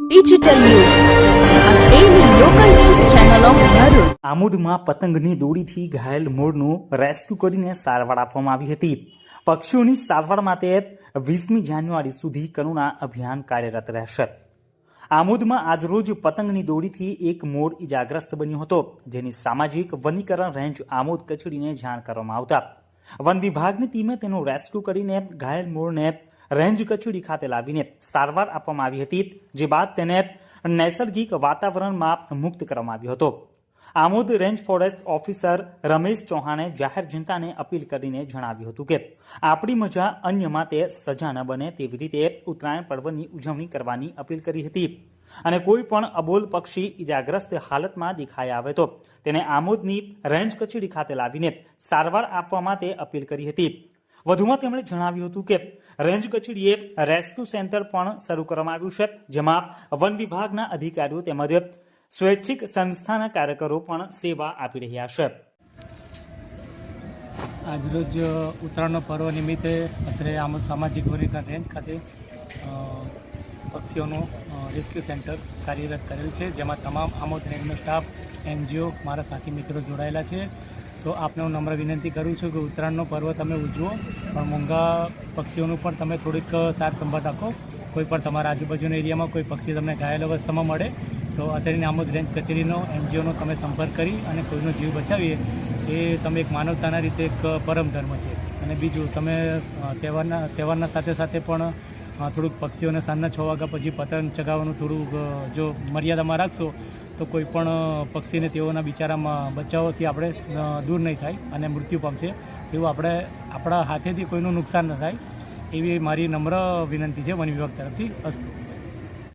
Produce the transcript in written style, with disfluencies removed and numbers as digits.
Digital યુગ આ daily local news channel of Bharuch. આમોદમાં પતંગની દોરીથી ઘાયલ મોરનું રેસ્ક્યુ કરીને સારવાર આપવામાં આવી હતી. પક્ષીઓની સારવાર માટે 20મી જાન્યુઆરી સુધી કરુણા અભિયાન કાર્યરત રહેશે. આમોદમાં આજરોજ પતંગની દોરીથી એક મોર ઇજાગ્રસ્ત બન્યો હતો, જેની સામાજિક વનીકરણ રેન્જ આમોદ કચેરીને જાણ કરવામાં આવતા વન વિભાગની ટીમે તેનું રેસ્ક્યુ કરીને ઘાયલ મોરને રેન્જ કચેરી ખાતે લાવીને સારવાર આપવામાં આવી હતી, જે બાદ તેને નૈસર્ગિક વાતાવરણમાં મુક્ત કરવામાં આવ્યો હતો. Amod range forest officer Ramesh ચૌહાણે જાહેર જનતાને અપીલ કરીને જણાવ્યું હતું કે આપણી મજા અન્ય માટે સજા ન બને તેવી રીતે ઉત્તરાયણ પર્વની ઉજવણી કરવાની અપીલ કરી હતી અને કોઈ પણ અબોલ પક્ષી ઇજાગ્રસ્ત હાલતમાં દેખાઈ આવે તો તેને આમોદની રેન્જ કચેરી ખાતે લાવીને સારવાર આપવા માટે અપીલ કરી હતી. વધુમાં તેમણે જણાવ્યું હતું કે રેન્જ કચેરીએ રેસ્ક્યુ સેન્ટર પણ શરૂ કરવામાં આવ્યું છે, જેમાં વન વિભાગના અધિકારીઓ તેમજ સ્વૈચ્છિક સંસ્થાના કાર્યકરો પણ સેવા આપી રહ્યા છે. આજરોજ ઉત્તરાયણનો પર્વ નિમિત્તે અત્રે આમોદ સામાજિક વનીકરણ રેન્જ ખાતે પક્ષીઓનું રેસ્ક્યુ સેન્ટર કાર્યરત કરેલ છે, જેમાં તમામ આમોદ રેન્જનો સ્ટાફ, NGO, મારા સાથી મિત્રો જોડાયેલા છે. તો આપને હું નમ્ર વિનંતી કરું છું કે ઉત્તરાયણનો પર્વ તમે ઉજવો, પણ મોંઘા પક્ષીઓનું પણ તમે થોડીક સાર સંભાળ રાખો. કોઈ પણ તમારા આજુબાજુના એરિયામાં કોઈ પક્ષી તમને ઘાયલ અવસ્થામાં મળે તો અત્યારની આમોદ રેન્જ કચેરીનો, NGOનો તમે સંપર્ક કરી અને કોઈનો જીવ બચાવીએ એ તમે એક માનવતાના રીતે એક પરમ ધર્મ છે. અને બીજું, તમે તહેવારના સાથે સાથે પણ થોડુંક પક્ષીઓને સાંજના 6 વાગ્યા પછી પતંગ ચગાવવાનું થોડુંક જો મર્યાદામાં રાખશો તો કોઈ પણ પક્ષીને તેઓના બિચારામાં બચાવોથી આપણે દૂર નહીં થાય અને મૃત્યુ પામશે. એવું આપણે આપણા હાથેથી કોઈનું નુકસાન ન થાય એવી મારી નમ્ર વિનંતી છે વન વિભાગ તરફથી. અસ્તુ.